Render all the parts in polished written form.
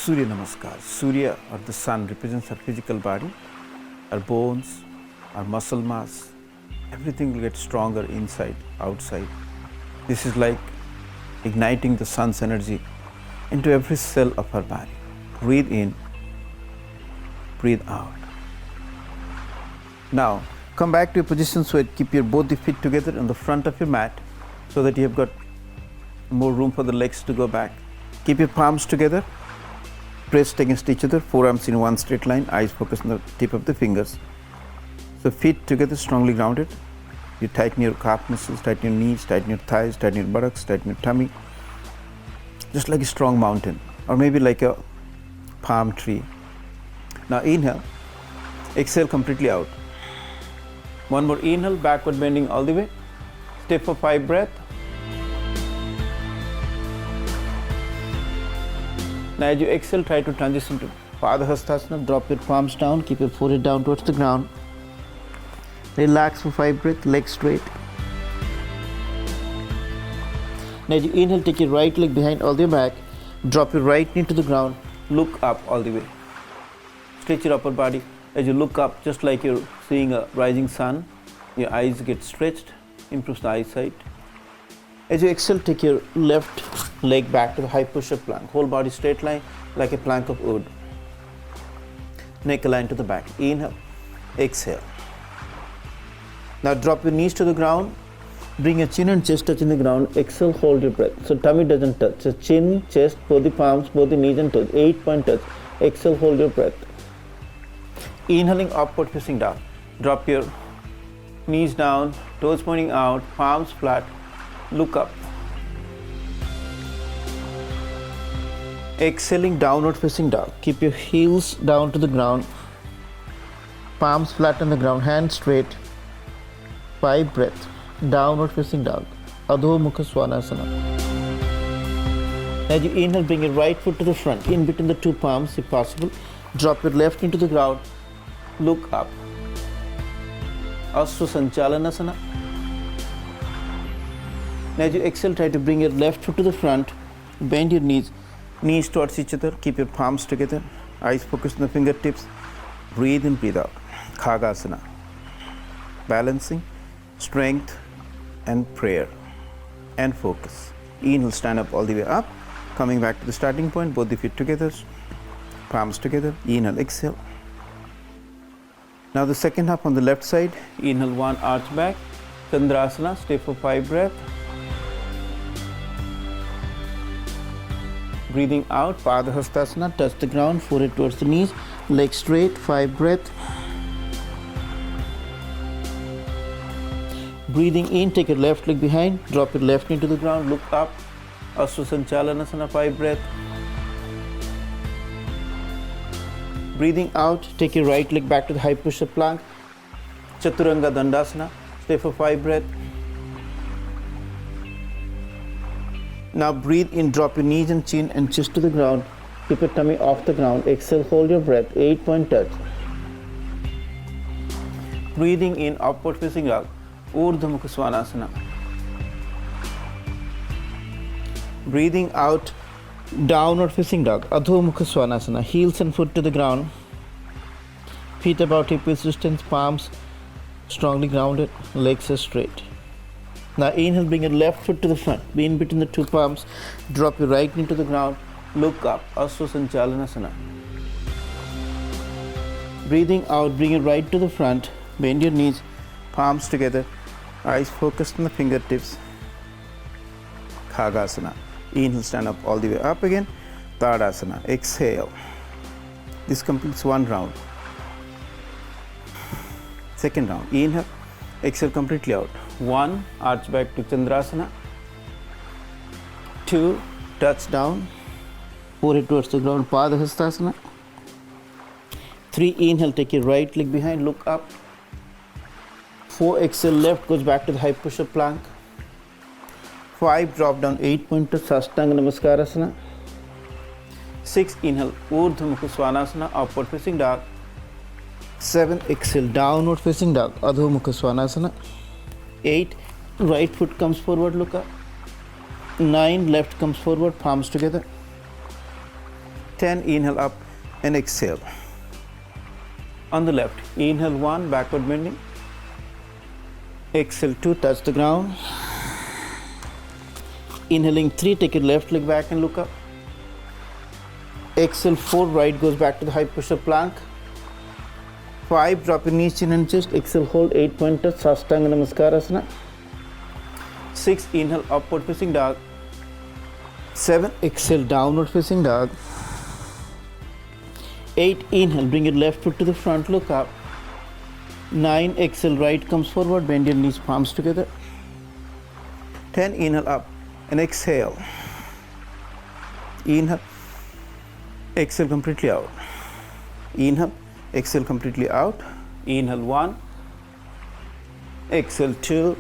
Surya Namaskar. Surya or the sun represents our physical body, our bones, our muscle mass. Everything will get stronger inside, outside. This is like igniting the sun's energy into every cell of our body. Breathe in, breathe out. Now, come back to a position so keep your both the feet together on the front of your mat so that you have got more room for the legs to go back. Keep your palms together, pressed against each other, forearms in one straight line, eyes focused on the tip of the fingers. So feet together, strongly grounded. You tighten your calf muscles, tighten your knees, tighten your thighs, tighten your buttocks, tighten your tummy. Just like a strong mountain, or maybe like a palm tree. Now inhale, exhale completely out. One more inhale, backward bending all the way. Stay for 5 breaths. Now as you exhale, try to transition to Padahastasana. Drop your palms down, keep your forehead down towards the ground. Relax for 5 breaths, legs straight. Now as you inhale, take your right leg behind all the way back. Drop your right knee to the ground, look up all the way. Stretch your upper body. As you look up, just like you're seeing a rising sun, your eyes get stretched, improves the eyesight. As you exhale, take your left leg back to the high push-up plank. Whole body straight line like a plank of wood. Neck aligned to the back. Inhale, exhale. Now drop your knees to the ground. Bring your chin and chest touching the ground. Exhale, hold your breath. So tummy doesn't touch. So chin, chest, both the palms, both the knees and toes. 8-point touch. Exhale, hold your breath. Inhaling, upward facing dog. Drop your knees down, toes pointing out, palms flat. Look up. Exhaling, downward facing dog. Keep your heels down to the ground. Palms flat on the ground, hands straight. 5 breaths. Downward facing dog. Adho Mukha Svanasana. As you inhale, bring your right foot to the front, in between the two palms if possible. Drop your left knee to the ground. Look up. Sun Salutation Level. As you exhale, try to bring your left foot to the front. Bend your knees towards each other. Keep your palms together. Eyes focused on the fingertips. Breathe in, breathe out. Khagasana. Balancing, strength, and prayer, and focus. Inhale, stand up all the way up. Coming back to the starting point, both the feet together, palms together. Inhale, exhale. Now the second half on the left side. Inhale, 1, arch back. Chandrasana, stay for 5 breaths. Breathing out, Padahastasana, touch the ground, forehead towards the knees, legs straight, 5 breaths. Breathing in, take your left leg behind, drop your left knee to the ground, look up, Sun Salutation, 5 breaths. Breathing out, take your right leg back to the high push-up plank, Chaturanga Dandasana, stay for 5 breaths. Now breathe in, drop your knees and chin and chest to the ground, keep your tummy off the ground, exhale, hold your breath, 8-point touch. Breathing in, upward facing dog, Urdhva Mukha Svanasana. Breathing out, downward facing dog, Adho Mukha Svanasana. Heels and foot to the ground. Feet about hip width distance, palms strongly grounded, legs are straight. Now inhale, bring your left foot to the front. Be in between the two palms. Drop your right knee to the ground. Look up, Sun Salutation. Breathing out, bring your right to the front. Bend your knees, palms together. Eyes focused on the fingertips. Khagasana. Inhale, stand up all the way up again. Tadasana. Exhale. This completes one round. Second round. Inhale. Exhale completely out. 1, arch back to Chandrasana. 2, touch down. Forehead towards the ground. Padahastasana. 3, inhale, take your right leg behind, look up. 4, exhale, left goes back to the high push-up plank. 5, drop down, 8-point touch, Sastanga Namaskarasana. 6, inhale, Urdhva Mukha Svanasana, upward facing dog. 7, exhale, downward facing dog, Adho Mukha Svanasana. 8, right foot comes forward, look up. 9, left comes forward, palms together. 10, inhale up and exhale. On the left, inhale 1, backward bending. Exhale 2, touch the ground. Inhaling 3, take your left leg back and look up. Exhale 4, right goes back to the high push-up plank. 5, drop your knees, chin and chest. Exhale, hold 8 pointers, Sastanga Namaskara. 6, inhale, upward facing dog. 7, exhale, downward facing dog. 8, inhale, bring your left foot to the front, look up. 9, exhale, right comes forward, bend your knees, palms together. 10, inhale up and exhale. Inhale, exhale completely out. Inhale, exhale completely out. Inhale 1, exhale 2,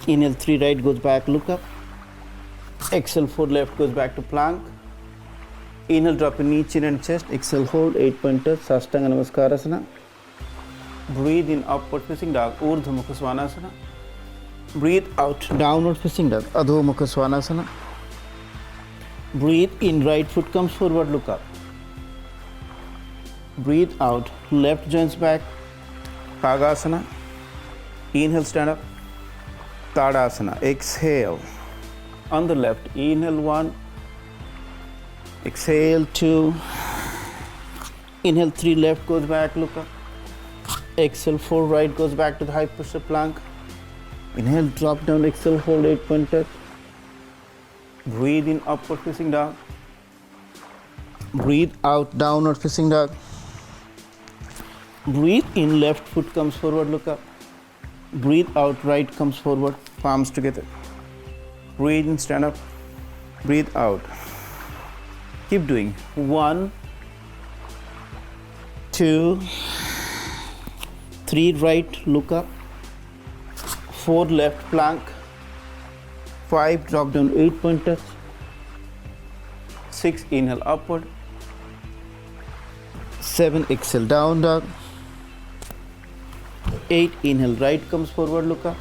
inhale 3, right goes back, look up. Exhale 4, left goes back to plank. Inhale, drop your knee, chin and chest. Exhale, hold 8 pointers, Sastanga Namaskara. Breathe in, upward facing dog, Urdhva Mukha Svanasana. Breathe out, downward facing dog, Adho Mukha Svanasana. Breathe in, right foot comes forward, look up. Breathe out, left joints back, Kagasana. Inhale, stand up, Tadasana. Exhale. On the left, inhale 1, exhale 2, inhale 3, left goes back, look up. Exhale 4, right goes back to the high push-up plank. Inhale, drop down, exhale, hold 8 pointers. Breathe in, upward facing dog. Breathe out, downward facing dog. Breathe in, left foot comes forward, look up. Breathe out, right comes forward, palms together. Breathe in, stand up. Breathe out. Keep doing. 1, 2, 3, right, look up. 4, left plank. 5, drop down, 8 pointers. 6, inhale upward. 7, exhale down dog. 8, inhale right comes forward, look up.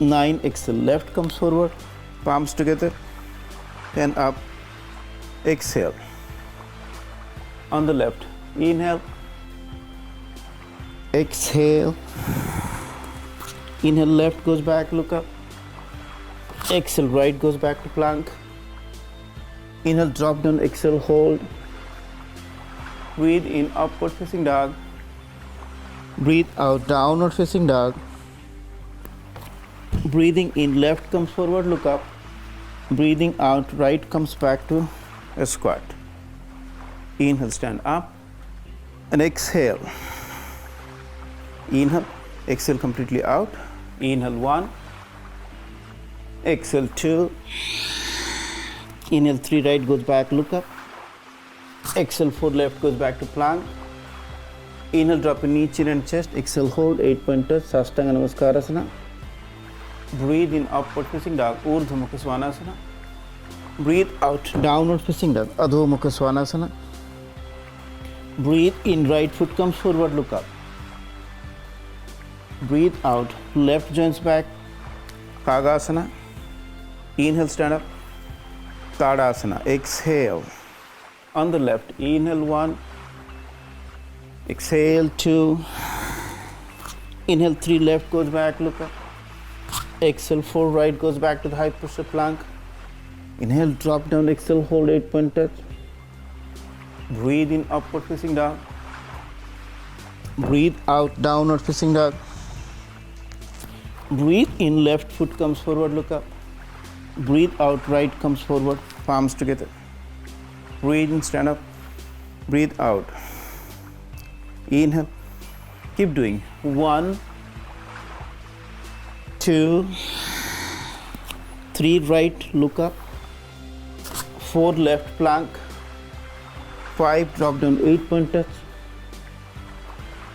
9, exhale left comes forward, palms together. 10, up, exhale. On the left, inhale, exhale. Inhale, left goes back, look up. Exhale, right goes back to plank. Inhale, drop down, exhale, hold. Breathe in, upward facing dog. Breathe out, downward facing dog. Breathing in, left comes forward, look up. Breathing out, right comes back to a squat. Inhale, stand up and exhale. Inhale, exhale completely out. Inhale 1, exhale 2, inhale 3, right goes back, look up. Exhale 4, left goes back to plank. Inhale, drop your knee, chin and chest. Exhale, hold 8 pointers, Sastanga Namaskara. Breathe in, upward facing dog, Urdhva Mukha Svanasana. Breathe out, downward facing dog, Adho Mukha Svanasana. Breathe in, right foot comes forward, look up. Breathe out, left joints back, Kagasana. Inhale, stand up, Tadasana. Exhale. On the left, inhale 1, exhale 2, inhale 3, left goes back, look up. Exhale 4, right goes back to the high push-up plank. Inhale, drop down, exhale, hold 8 pointers. Breathe in, upward facing dog. Breathe out, downward facing dog. Breathe in, left foot comes forward, look up. Breathe out, right comes forward, palms together. Breathe in, stand up. Breathe out. Inhale. Keep doing. 1, 2, 3, right, look up. 4, left plank. 5, drop down, 8 pointers.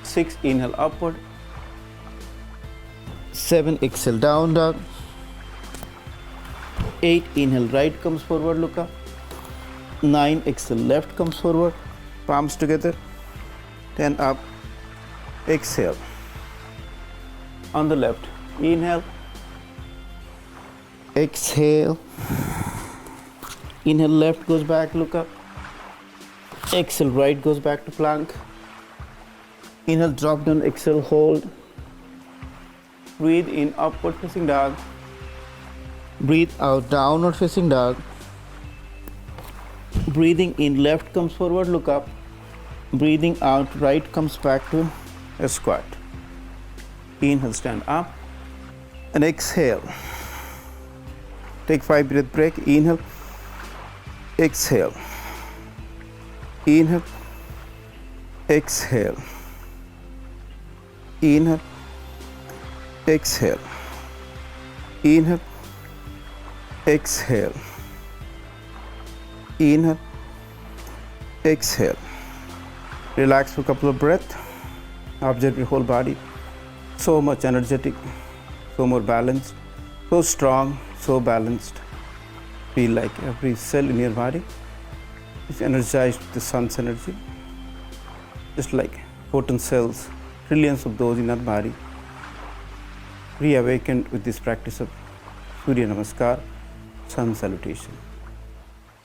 6, inhale upward. 7, exhale down dog. 8, inhale right comes forward, look up. 9, exhale left comes forward, palms together. 10, up, exhale. On the left, inhale, exhale. Inhale, left goes back, look up. Exhale, right goes back to plank. Inhale, drop down, exhale, hold. Breathe in, upward facing dog. Breathe out, downward facing dog. Breathing in, left comes forward, look up. Breathing out, right comes back to a squat. Inhale, stand up. And exhale. Take 5 breath break. Inhale. Exhale. Inhale. Exhale. Inhale. Exhale. Inhale. Exhale. Inhale. Exhale. Relax for a couple of breaths. Observe your whole body. So much energetic, so more balanced, so strong, so balanced. Feel like every cell in your body is energized with the sun's energy. Just like photon cells, trillions of those in our body, reawakened with this practice of Surya Namaskar, Sun Salutation.